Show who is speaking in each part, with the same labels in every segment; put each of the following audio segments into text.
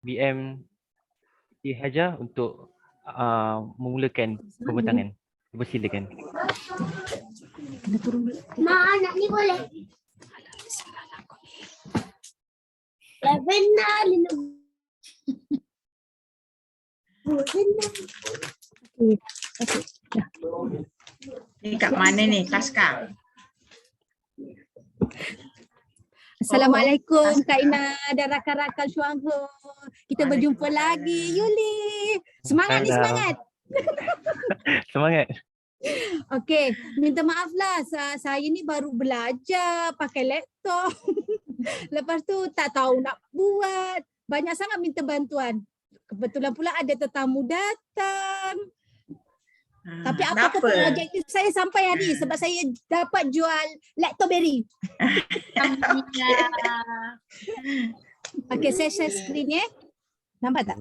Speaker 1: BM Siti Hajar untuk memulakan pembentangan. Persilakan.
Speaker 2: Kena turun dulu.
Speaker 3: Mak, anak ni boleh. Benar. Benar.
Speaker 2: Okey. Dah.
Speaker 4: Ni kat mana ni Taska?
Speaker 2: Assalamualaikum Kak Ina dan rakan-rakan Syuangho. Kita berjumpa
Speaker 4: Waalaikumsalam.
Speaker 2: lagi. Yuli. Semangat ni,
Speaker 1: Salam.
Speaker 2: semangat.
Speaker 1: Semangat.
Speaker 2: Okey, minta maaf lah. Saya ni baru belajar pakai laptop. Lepas tu tak tahu nak buat. Banyak sangat minta bantuan. Kebetulan pula ada tetamu datang. Tapi apa kata objektif saya sampai hari sebab saya dapat jual laptop berry. Okey, saya share screen ya. Nampak tak?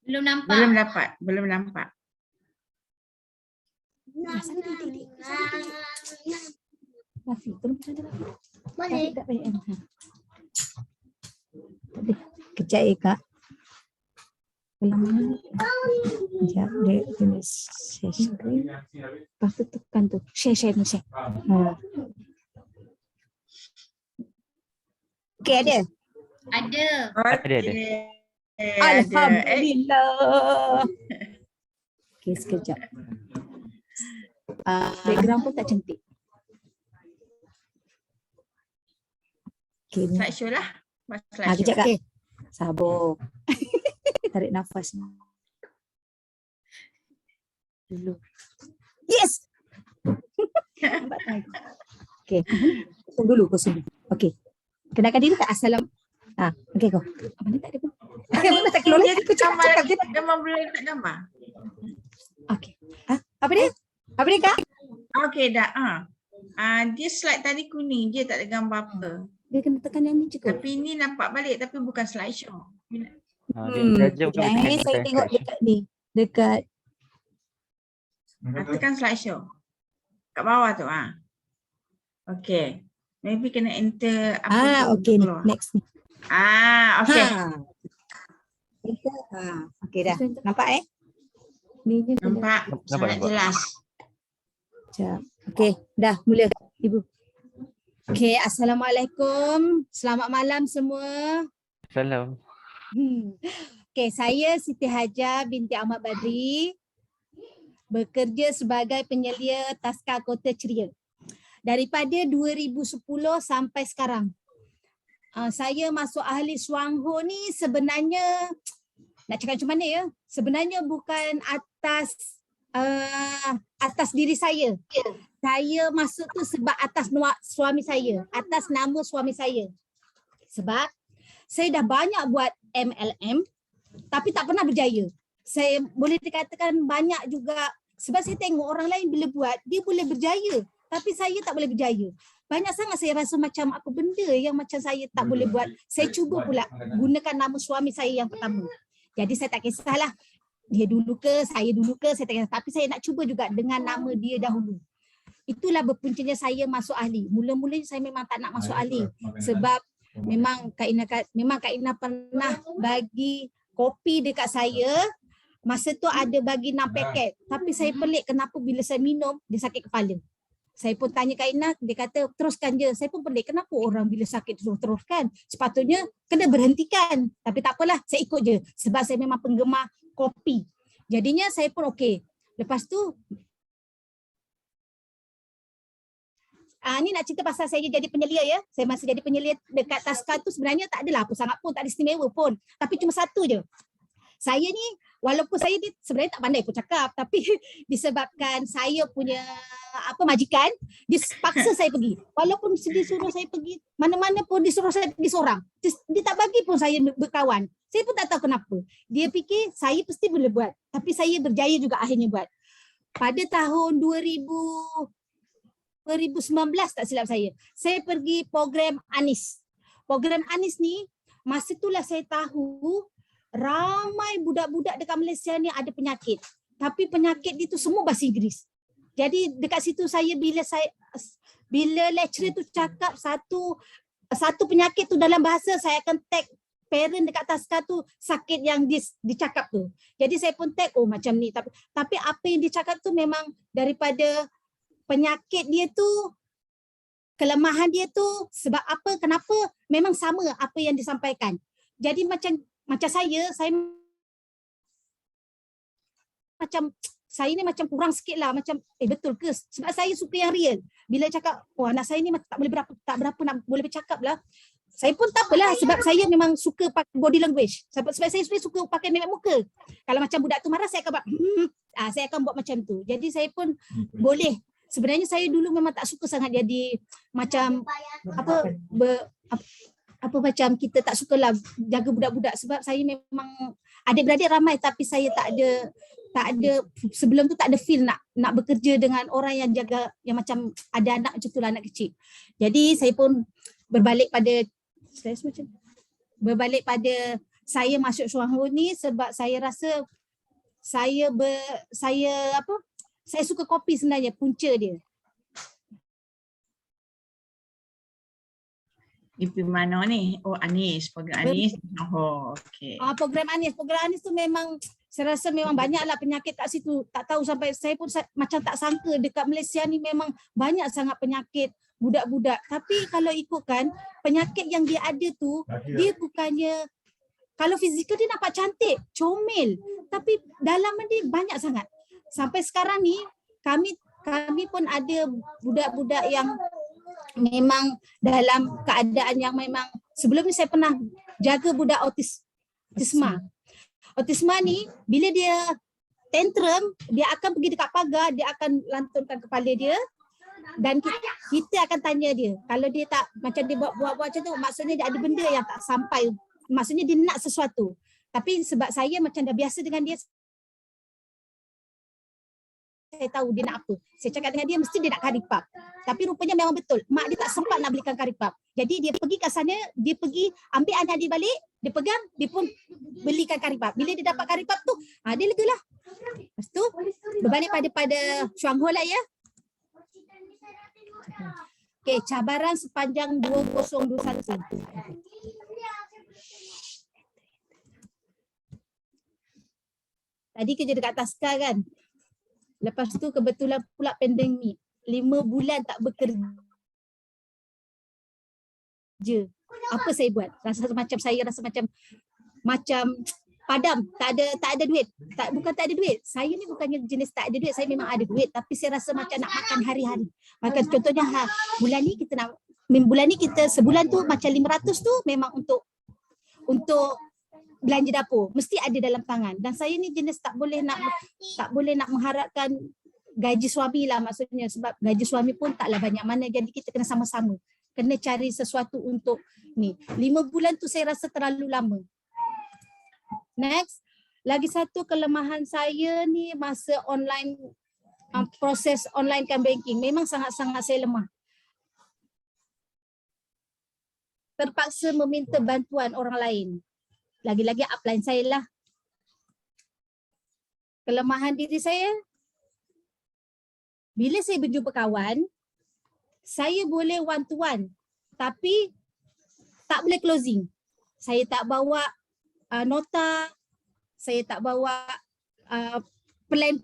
Speaker 3: Belum nampak.
Speaker 4: Belum nampak.
Speaker 2: Rafi, tolong kita ada Rafi.
Speaker 3: Boleh.
Speaker 2: Tak payah. Kejap ya Kak. Ulang. Sekejap, dia tulis share screen. Lepas tu tekan tu. Share ni share. Okey, ada?
Speaker 3: Ada.
Speaker 1: Ada.
Speaker 2: Alhamdulillah. Okey, sekejap. Background pun tak cantik. Okey.
Speaker 4: Slideshow lah.
Speaker 2: Kejap Kak. Okay. Sabar. Tarik nafas. Dulu. Yes! Nampak tak? Okey. Kosong dulu. Okey. Kenalkan diri tak? Okey kau. Apa ni tak ada pun? Mana tak keluar lagi? Cakap.
Speaker 4: Gambar boleh letak gambar.
Speaker 2: Okey. Apa dia? Apa dia Kak?
Speaker 4: Okey dah. Dia slide tadi kuning je, tak ada gambar apa.
Speaker 2: Dia kena tekan yang ni je kot.
Speaker 4: Tapi ni nampak balik tapi bukan slideshow.
Speaker 1: Dia bukan
Speaker 2: Saya tengok dekat ni. Dekat.
Speaker 4: Tekan slideshow. Kat bawah tu. Okey. Maybe kena enter apa tu
Speaker 2: Okey ni.
Speaker 4: keluar.
Speaker 2: Next ni.
Speaker 4: Okey.
Speaker 2: Okey dah. Nampak Ni je.
Speaker 4: Nampak. Sangat jelas.
Speaker 2: Sekejap. Okey, dah mula Ibu. Okey, Assalamualaikum. Selamat malam semua.
Speaker 1: Salam.
Speaker 2: Okey, saya Siti Hajar binti Ahmad Badri. Bekerja sebagai penyelia Taska Kota Ceria. Daripada 2010 sampai sekarang. Saya masuk ahli Syuangho ni sebenarnya nak cakap macam mana ya? Sebenarnya bukan atas diri saya. Saya masuk tu sebab atas suami saya, atas nama suami saya. Sebab saya dah banyak buat MLM tapi tak pernah berjaya. Saya boleh dikatakan banyak juga sebab saya tengok orang lain bila buat, dia boleh berjaya. Tapi saya tak boleh berjaya. Banyak sangat saya rasa macam apa benda yang macam saya tak boleh buat. Saya cuba pula gunakan nama suami saya yang pertama. Jadi saya tak kisahlah dia dulu ke, saya dulu ke, saya tak kisah. Tapi saya nak cuba juga dengan nama dia dahulu. Itulah berpuncanya saya masuk ahli. Mula-mula saya memang tak nak masuk ahli. Sebab memang Kak Ina pernah bagi kopi dekat saya. Masa tu ada bagi 6 paket. Tapi saya pelik kenapa bila saya minum, dia sakit kepala. Saya pun tanya Kak Ina, dia kata teruskan je. Saya pun pelik kenapa orang bila sakit teruskan. Sepatutnya kena berhentikan. Tapi tak apalah, saya ikut je. Sebab saya memang penggemar kopi. Jadinya saya pun okey. Lepas tu, ni nak cerita pasal saya jadi penyelia ya. Saya masih jadi penyelia dekat Taska tu sebenarnya tak adalah apa sangat pun, tak ada istimewa pun. Tapi cuma satu je. Saya ni walaupun saya ni sebenarnya tak pandai pun cakap tapi disebabkan saya punya majikan dia paksa saya pergi. Walaupun dia suruh saya pergi mana-mana pun disuruh saya pergi seorang. Dia tak bagi pun saya berkawan. Saya pun tak tahu kenapa. Dia fikir saya pasti boleh buat. Tapi saya berjaya juga akhirnya buat. Pada tahun 2019 tak silap saya pergi program Anis. Program Anis ni masa itulah saya tahu ramai budak-budak dekat Malaysia ni ada penyakit. Tapi penyakit itu semua bahasa Inggeris. Jadi dekat situ saya bila lecturer tu cakap satu penyakit tu dalam bahasa, saya akan tag parent dekat Taska tu sakit yang dicakap tu. Jadi saya pun tag, oh macam ni. Tapi apa yang dicakap tu memang daripada penyakit dia tu, kelemahan dia tu, sebab apa, kenapa, memang sama apa yang disampaikan. Jadi macam saya macam saya ni macam kurang sikit lah, macam betul ke? Sebab saya suka yang real. Bila cakap, oh anak saya ni tak berapa nak boleh bercakap lah. Saya pun tak apalah sebab saya memang suka pakai body language. Sebab saya sebenarnya suka pakai memek muka. Kalau macam budak tu marah, saya akan buat saya akan buat macam tu. Jadi saya pun boleh. Sebenarnya saya dulu memang tak suka sangat jadi macam macam kita tak sukalah jaga budak-budak sebab saya memang adik-beradik ramai tapi saya tak ada sebelum tu tak ada feel nak bekerja dengan orang yang jaga yang macam ada anak macam tu lah, anak kecil. Jadi saya pun berbalik pada saya masuk Syuanghor ni sebab saya rasa saya suka kopi sebenarnya, punca dia.
Speaker 4: IP mana ni? Oh, Anis, program Anis. Oh, okey.
Speaker 2: Program Anis tu memang saya rasa memang banyaklah penyakit kat situ. Tak tahu sampai saya pun macam tak sangka dekat Malaysia ni memang banyak sangat penyakit budak-budak. Tapi kalau ikutkan penyakit yang dia ada tu, dia bukannya kalau fizikal dia nampak cantik, comel, tapi dalam dia banyak sangat. Sampai sekarang ni kami pun ada budak-budak yang memang dalam keadaan yang memang sebelum ni saya pernah jaga budak autisma. Autisma ni bila dia tantrum, dia akan pergi dekat pagar, dia akan lantunkan kepala dia dan kita akan tanya dia. Kalau dia tak macam dia buat macam tu, maksudnya dia ada benda yang tak sampai, maksudnya dia nak sesuatu. Tapi sebab saya macam dah biasa dengan dia, saya tahu dia nak apa. Saya cakap dengan dia mesti dia nak karipap. Tapi rupanya memang betul. Mak dia tak sempat nak belikan karipap. Jadi dia pergi kat sana, dia pergi ambil anak dia balik, dia pegang, dia pun belikan karipap. Bila dia dapat karipap tu, dia lega lah. Lepas tu berbalik pada Syuanghor lah ya. Okey, cabaran sepanjang 2021. Tadi kerja dekat Taska kan. Lepas tu kebetulan pula pandemik. 5 bulan tak bekerja. Apa saya buat? Rasa macam padam, tak ada duit. Bukan tak ada duit. Saya ni bukannya jenis tak ada duit, saya memang ada duit tapi saya rasa macam nak makan hari-hari. Makan contohnya bulan ni kita sebulan tu macam 500 tu memang untuk belanja dapur, mesti ada dalam tangan. Dan saya ni jenis tak boleh nak mengharapkan gaji suami lah, maksudnya sebab gaji suami pun taklah banyak mana, jadi kita kena sama-sama. Kena cari sesuatu untuk ni. 5 bulan tu saya rasa terlalu lama. Next, lagi satu kelemahan saya ni masa online proses online kan banking, memang sangat-sangat saya lemah. Terpaksa meminta bantuan orang lain. Lagi-lagi upline saya lah. Kelemahan diri saya, bila saya berjumpa kawan, saya boleh one to one tapi tak boleh closing. Saya tak bawa nota, saya tak bawa plan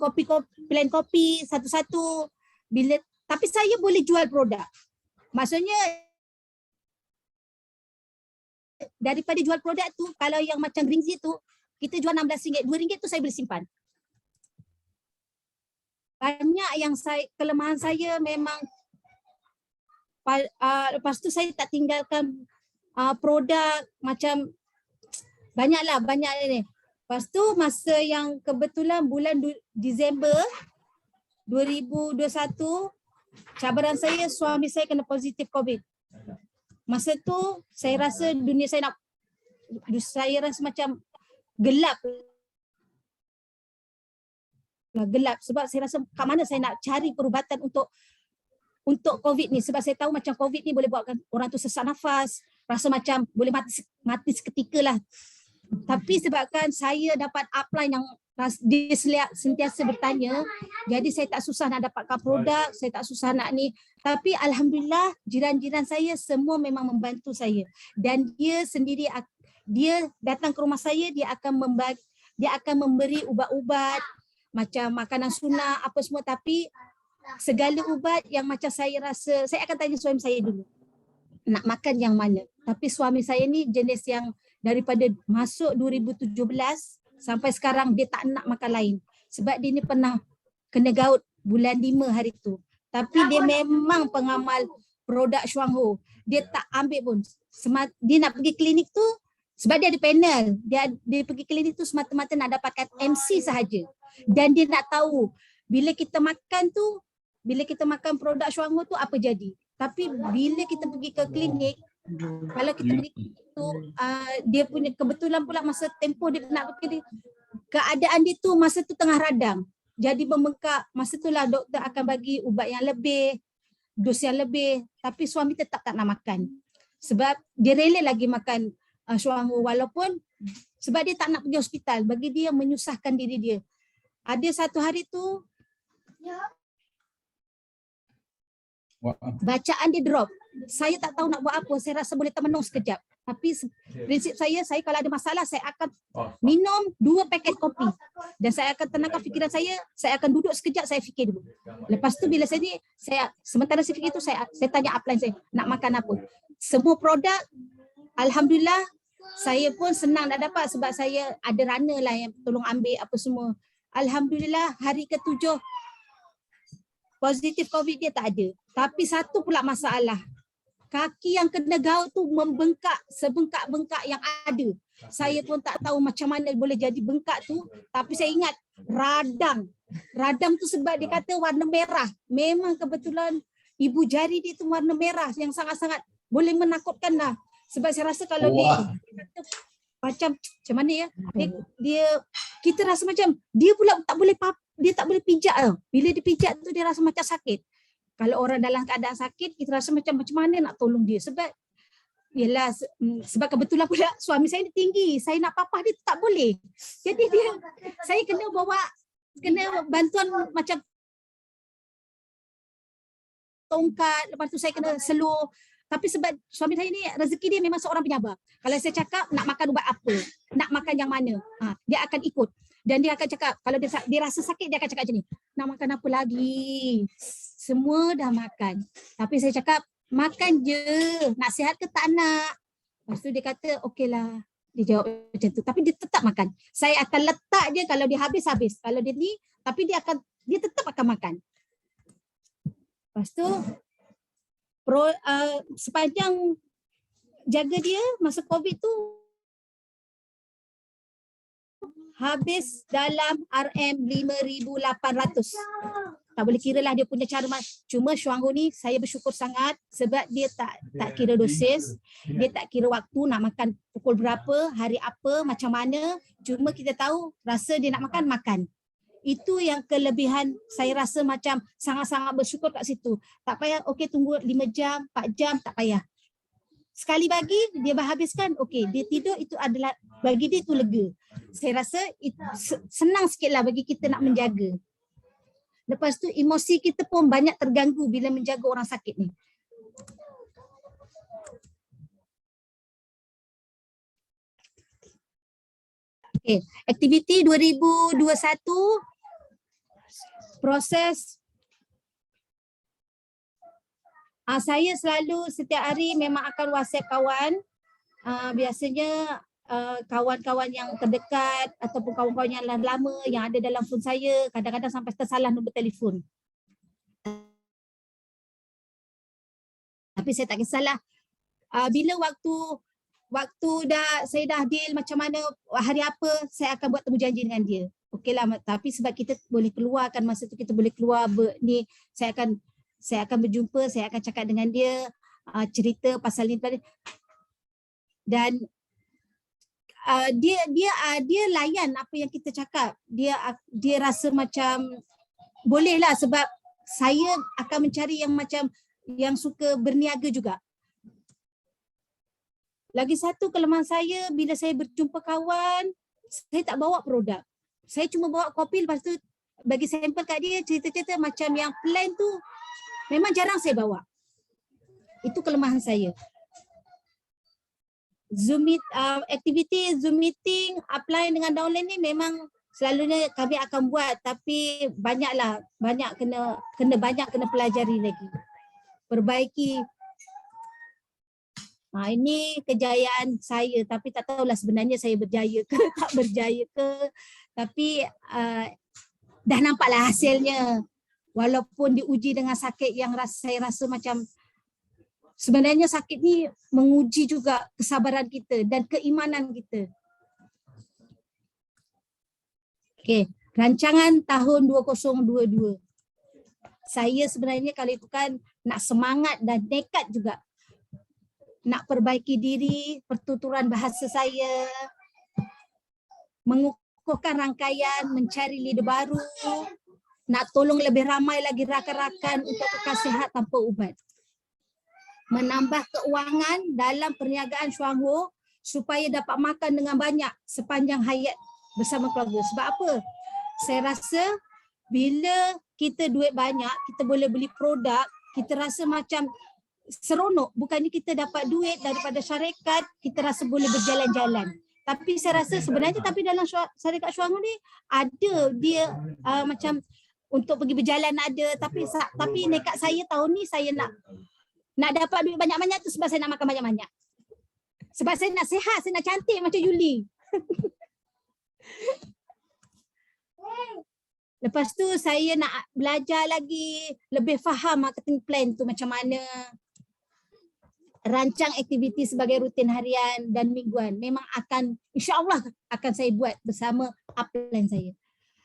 Speaker 2: kopi satu-satu. Tapi saya boleh jual produk. Maksudnya daripada jual produk tu, kalau yang macam ringzi tu, kita jual RM16, RM2 tu saya boleh simpan. Banyak yang kelemahan saya memang lepas tu saya tak tinggalkan produk macam banyak ni. Lepas tu masa yang kebetulan bulan Disember 2021, cabaran saya, suami saya kena positif COVID. Masa tu saya rasa dunia saya rasa macam gelap sebab saya rasa kat mana saya nak cari perubatan untuk COVID ni, sebab saya tahu macam COVID ni boleh buatkan orang tu sesak nafas, rasa macam boleh mati seketika lah. Tapi sebabkan saya dapat upline yang dia sentiasa bertanya, jadi saya tak susah nak dapatkan produk, saya tak susah nak ni. Tapi alhamdulillah jiran-jiran saya semua memang membantu saya, dan dia sendiri dia datang ke rumah saya, dia akan memberi ubat-ubat macam makanan sunnah apa semua, tapi segala ubat yang macam saya rasa, saya akan tanya suami saya dulu nak makan yang mana. Tapi suami saya ni jenis yang daripada masuk 2017 sampai sekarang dia tak nak makan lain. Sebab dia ni pernah kena gout bulan 5 hari tu. Tapi dia memang pengamal produk Shuangho. Dia tak ambil pun. Dia nak pergi klinik tu sebab dia ada panel. Dia pergi klinik tu semata-mata nak dapatkan MC sahaja. Dan dia nak tahu bila kita makan tu, bila kita makan produk Shuangho tu apa jadi. Tapi bila kita pergi ke klinik, kalau kita pergi tu dia punya kebetulan pula masa tempoh dia nak pergi, keadaan dia tu masa tu tengah radang. Jadi membengkak, masa itulah doktor akan bagi ubat yang lebih, dos yang lebih, tapi suami tetap tak nak makan. Sebab dia rela lagi makan Shuangho walaupun sebab dia tak nak pergi hospital, bagi dia menyusahkan diri dia. Ada satu hari tu bacaan dia drop. Saya tak tahu nak buat apa. Saya rasa boleh termenung sekejap. Tapi prinsip saya kalau ada masalah, saya akan minum 2 paket kopi. Dan saya akan tenangkan fikiran saya akan duduk sekejap, saya fikir dulu. Lepas tu bila sementara saya fikir tu, saya tanya upline saya, nak makan apa. Semua produk, alhamdulillah, saya pun senang nak dapat sebab saya ada runner lah yang tolong ambil apa semua. Alhamdulillah, hari ke-7 positif COVID dia tak ada. Tapi satu pula masalah. Kaki yang kena gout tu membengkak sebengkak-bengkak yang ada. Saya pun tak tahu macam mana boleh jadi bengkak tu. Tapi saya ingat radang. Radang tu sebab dia kata warna merah. Memang kebetulan ibu jari dia tu warna merah yang sangat-sangat boleh menakutkan lah. Sebab saya rasa kalau dia kata macam mana ya, dia kita rasa macam dia pula dia tak boleh pijak tau. Bila dia pijak tu dia rasa macam sakit. Kalau orang dalam keadaan sakit, kita rasa macam mana nak tolong dia. Sebab sebab kebetulan pula suami saya ni tinggi. Saya nak papah dia tak boleh. Jadi saya kena bantuan macam tongkat, lepas tu saya kena seluruh. Tapi sebab suami saya ni rezeki dia memang seorang penyabar. Kalau saya cakap nak makan ubat apa, nak makan yang mana, dia akan ikut. Dan dia akan cakap, kalau dia rasa sakit, dia akan cakap macam ni, nak makan apa lagi? Semua dah makan. Tapi saya cakap, makan je. Nak sihat ke tak nak? Lepas tu dia kata, okey lah. Dia jawab macam tu. Tapi dia tetap makan. Saya akan letak je kalau dia habis-habis. Kalau dia ni, tapi dia tetap akan makan. Lepas tu, sepanjang jaga dia masa COVID tu, habis dalam RM5,800. Tak boleh kira lah dia punya cara. Cuma Shuangho ni saya bersyukur sangat sebab dia tak kira dosis, dia tak kira waktu nak makan pukul berapa, hari apa, macam mana. Cuma kita tahu rasa dia nak makan. Itu yang kelebihan saya rasa macam sangat-sangat bersyukur kat situ. Tak payah okey tunggu 5 jam, 4 jam, tak payah. Sekali bagi dia habiskan, okey dia tidur, itu adalah bagi dia itu lega. Saya rasa senang sikitlah bagi kita nak menjaga. Lepas tu emosi kita pun banyak terganggu bila menjaga orang sakit ni. Okey, aktiviti 2021 proses saya selalu setiap hari memang akan WhatsApp kawan. Biasanya kawan-kawan yang terdekat ataupun kawan-kawan yang lama yang ada dalam phone saya, kadang-kadang sampai tersalah nombor telefon. Tapi saya tak kisahlah. Bila waktu saya dah deal macam mana hari apa, saya akan buat temu janji dengan dia. Okeylah, tapi sebab kita boleh keluarkan masa tu, kita boleh keluar saya akan berjumpa, saya akan cakap dengan dia, cerita pasal ni. Dan dia layan apa yang kita cakap. Dia rasa macam bolehlah sebab saya akan mencari yang macam yang suka berniaga juga. Lagi satu kelemahan saya, bila saya berjumpa kawan, saya tak bawa produk. Saya cuma bawa kopi, lepas tu bagi sampel kat dia, cerita-cerita macam yang plan tu memang jarang saya bawa. Itu kelemahan saya. aktiviti Zoom meeting, upline dengan downline ni memang selalunya kami akan buat, tapi banyak kena pelajari lagi. Perbaiki. Ini kejayaan saya, tapi tak tahulah sebenarnya saya berjaya ke tak berjaya ke. Tapi dah nampaklah hasilnya. Walaupun diuji dengan sakit yang saya rasa macam sebenarnya sakit ni menguji juga kesabaran kita dan keimanan kita. Okey, rancangan tahun 2022. Saya sebenarnya kalau itu kan nak semangat dan nekat juga. Nak perbaiki diri, pertuturan bahasa saya, mengukuhkan rangkaian, mencari leader baru, nak tolong lebih ramai lagi rakan-rakan untuk kekal sihat tanpa ubat. Menambah keuangan dalam perniagaan Syuangho supaya dapat makan dengan banyak sepanjang hayat bersama keluarga. Sebab apa? Saya rasa bila kita duit banyak, kita boleh beli produk, kita rasa macam seronok. Bukannya kita dapat duit daripada syarikat, kita rasa boleh berjalan-jalan. Tapi saya rasa sebenarnya dalam syarikat Syuangho ni ada dia macam untuk pergi berjalan ada, tapi nekat saya tahun ni saya nak dapat duit banyak-banyak tu sebab saya nak makan banyak-banyak. Sebab saya nak sihat, saya nak cantik macam Yuli. Lepas tu saya nak belajar lagi, lebih faham marketing plan tu macam mana. Rancang aktiviti sebagai rutin harian dan mingguan. Memang akan, insya-Allah akan saya buat bersama upline saya.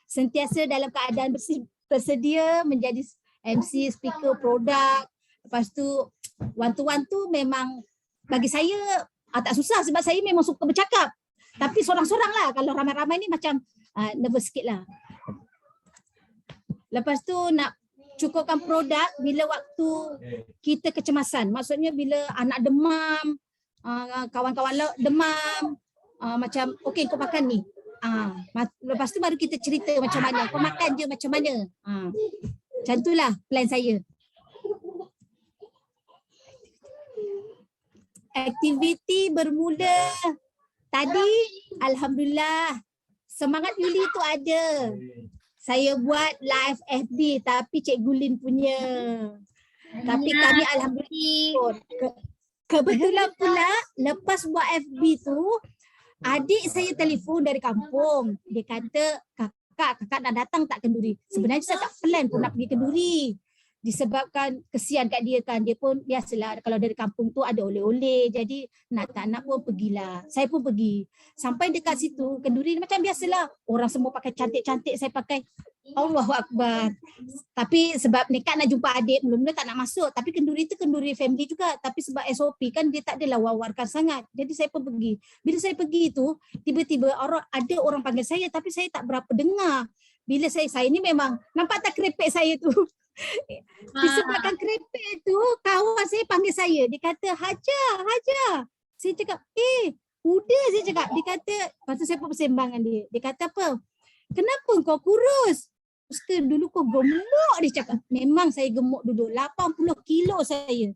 Speaker 2: Sentiasa dalam keadaan bersedia menjadi MC, speaker, produk. Lepas tu one to memang bagi saya tak susah sebab saya memang suka bercakap. Tapi sorang-sorang lah. Kalau ramai-ramai ni macam nervous sikit lah. Lepas tu nak cukupkan produk bila waktu kita kecemasan. Maksudnya bila anak demam, kawan-kawan demam, macam okey kau makan ni. Lepas tu baru kita cerita macam mana. Kau makan je macam mana. Macam itulah plan saya. Aktiviti bermula tadi, alhamdulillah. Semangat Yuli tu ada. Saya buat live FB tapi Cikgu Lin punya. Tapi kami alhamdulillah. Kebetulan pula lepas buat FB tu, adik saya telefon dari kampung. Dia kata, kakak nak datang tak Kenduri? Sebenarnya saya tak plan pun nak pergi Kenduri. Disebabkan kesian kat dia kan. Dia pun biasalah kalau dari kampung tu ada oleh-oleh. Jadi nak tak nak pun pergilah. Saya pun pergi. Sampai dekat situ, Kenduri macam biasalah. Orang semua pakai cantik-cantik, saya pakai Allahu Akbar. Tapi sebab nekat nak jumpa adik, mula-mula tak nak masuk. Tapi Kenduri tu Kenduri family juga. Tapi sebab SOP kan dia tak adalah wawarkan sangat. Jadi saya pun pergi. Bila saya pergi tu, tiba-tiba ada orang panggil saya tapi saya tak berapa dengar. Bila saya ni memang nampak tak kerepek saya tu. Disebabkan kerepek tu, kawan saya panggil saya. Dia kata, Hajar. Saya cakap, udah saya cakap. Dia kata, lepas tu saya pun bersembang dengan dia. Dia kata apa? Kenapa kau kurus? Ustaz, dulu kau gemuk, dia cakap. Memang saya gemuk dulu, 80 kilo saya.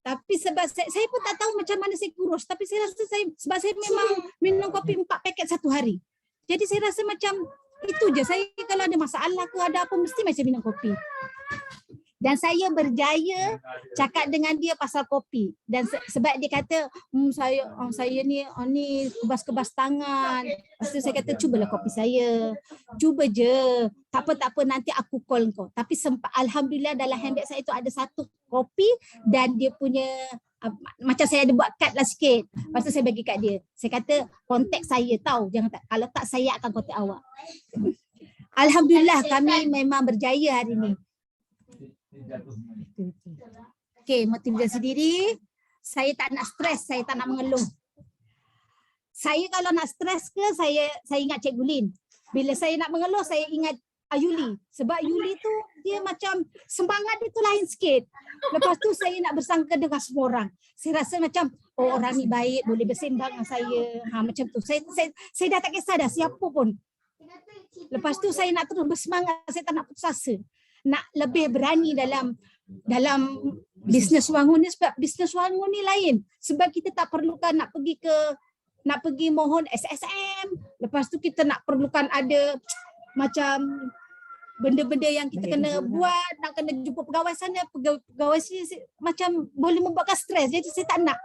Speaker 2: Tapi sebab saya pun tak tahu macam mana saya kurus. Tapi saya rasa sebab saya memang minum kopi 4 paket satu hari. Jadi saya rasa macam itu je. Saya kalau ada masalah ke ada apa mesti macam minum kopi. Dan saya berjaya cakap dengan dia pasal kopi. Dan sebab dia kata, saya ni kebas-kebas tangan. Lepas tu saya kata, cubalah kopi saya. Cuba je. Tak apa, nanti aku call kau. Tapi alhamdulillah dalam handbag saya tu ada satu kopi dan dia punya, macam saya ada buat kad lah sikit. Lepas tu saya bagi kat dia. Saya kata, kontak saya tahu. Kalau tak, saya akan kontak awak. Alhamdulillah kami memang berjaya hari ni. Okey, motivasi diri. Saya tak nak stres, saya tak nak mengeluh. Saya kalau nak stres ke, saya ingat Cikgu Lin. Bila saya nak mengeluh, saya ingat Yuli. Sebab Yuli tu dia macam semangat dia tu lain sikit. Lepas tu saya nak bersangka dengan semua orang. Saya rasa macam orang ni baik, boleh bersembang dengan saya. Macam tu. Saya dah tak kisah dah siapa pun. Lepas tu saya nak terus bersemangat, saya tak nak putus asa. Nak lebih berani dalam dalam bisnes wangun ni, sebab bisnes wangun ni lain. Sebab kita tak perlukan nak pergi mohon SSM. Lepas tu kita nak perlukan ada macam benda-benda yang kita kena buat, nak kena jumpa pegawai sana, pegawai sini macam boleh membuatkan stres. Jadi saya tak nak.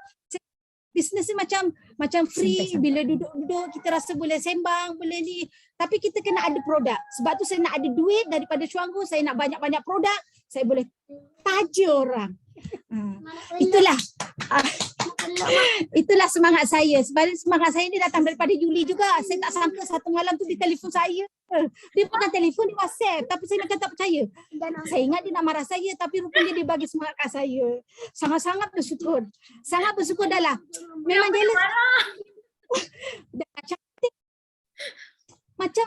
Speaker 2: Bisnes ni macam free, bila duduk-duduk kita rasa boleh sembang, boleh ni. Tapi kita kena ada produk. Sebab tu saya nak ada duit daripada Syuanggu, saya nak banyak-banyak produk, saya boleh taja orang. Itulah semangat saya. Sebenarnya semangat saya ni datang daripada Yuli juga. Saya tak sangka satu malam tu dia telefon saya. Dia bukan telefon, dia WhatsApp. Tapi saya nak kata tak percaya. Saya ingat dia nak marah saya, tapi rupanya dia bagi semangat kat saya. Sangat-sangat bersyukur. Sangat bersyukur dah lah. Memang jealous. Dah cantik. Macam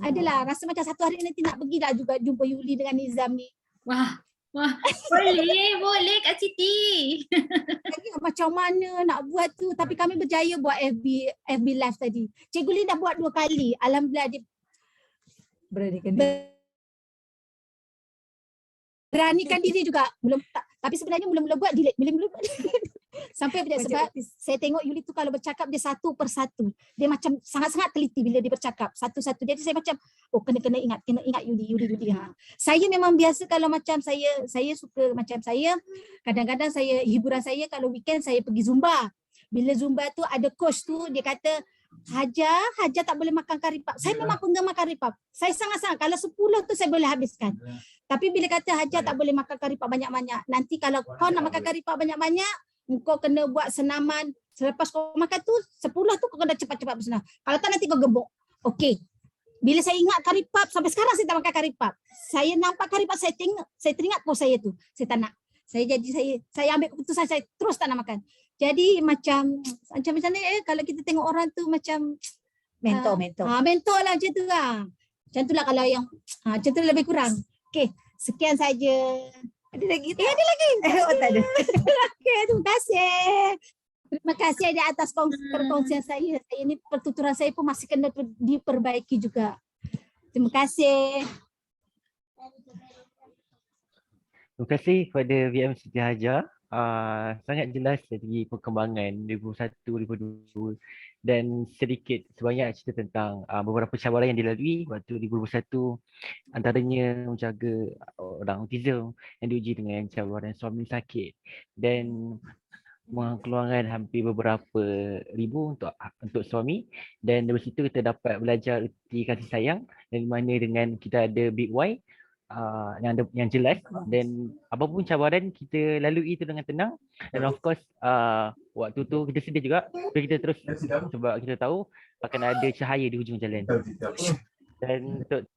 Speaker 2: adalah rasa macam satu hari nanti nak pergi dah juga jumpa Yuli dengan Nizam ni.
Speaker 3: Wah, boleh Kak Siti.
Speaker 2: Macam mana nak buat tu, tapi kami berjaya buat FB live tadi. Cikgu Lin dah buat 2 kali. Alhamdulillah dia beranikan diri juga. Tapi sebenarnya mula-mula buat delete. Sampai sebab saya tengok Yuli tu kalau bercakap dia satu persatu. Dia macam sangat-sangat teliti bila dia bercakap satu-satu. Jadi saya macam kena ingat Yuli. Saya memang biasa kalau macam saya suka macam saya kadang-kadang saya hiburan saya kalau weekend saya pergi Zumba. Bila Zumba tu ada coach tu dia kata Hajar tak boleh makan kari pap. Saya memang penggemar kari pap. Saya sangat-sangat kalau 10 tu saya boleh habiskan. Tapi bila kata Hajar tak boleh makan kari pap banyak-banyak, nanti kalau kau nak makan kari pap banyak-banyak, kau kena buat senaman. Selepas kau makan tu 10 tu kau kena cepat-cepat bersenam. Kalau tak nanti kau gemuk. Okey. Bila saya ingat kari pap, sampai sekarang saya tak makan kari pap. Saya nampak kari pap, saya teringat kau saya tu. Saya tak nak. Saya ambil keputusan saya terus tak nak makan. Jadi macam mana kalau kita tengok orang tu macam mentor. Mentor lah macam tu lah. Macam tu lah kalau yang macam tu lebih kurang. Okey, sekian saja. Ada lagi? Ada lagi. Oh tak ada. Okey, terima kasih. Terima kasih di atas perkongsian saya. Saya ni pertuturan saya pun masih kena diperbaiki juga. Terima kasih.
Speaker 1: Terima kasih kepada VM Siti Hajar. Sangat jelas dari perkembangan 2001-2002 dan sedikit sebanyak cerita tentang beberapa cabaran yang dilalui waktu 2021, antaranya menjaga orang autism yang diuji dengan cabaran suami sakit dan mengeluarkan hampir beberapa ribu untuk suami, dan dari situ kita dapat belajar erti kasih sayang dan di mana dengan kita ada Big Y yang jelas, dan apapun cabaran kita lalui itu dengan tenang. Dan of course waktu tu kita sedih juga tapi kita terus sebab kita tahu akan ada cahaya di hujung jalan. Dan untuk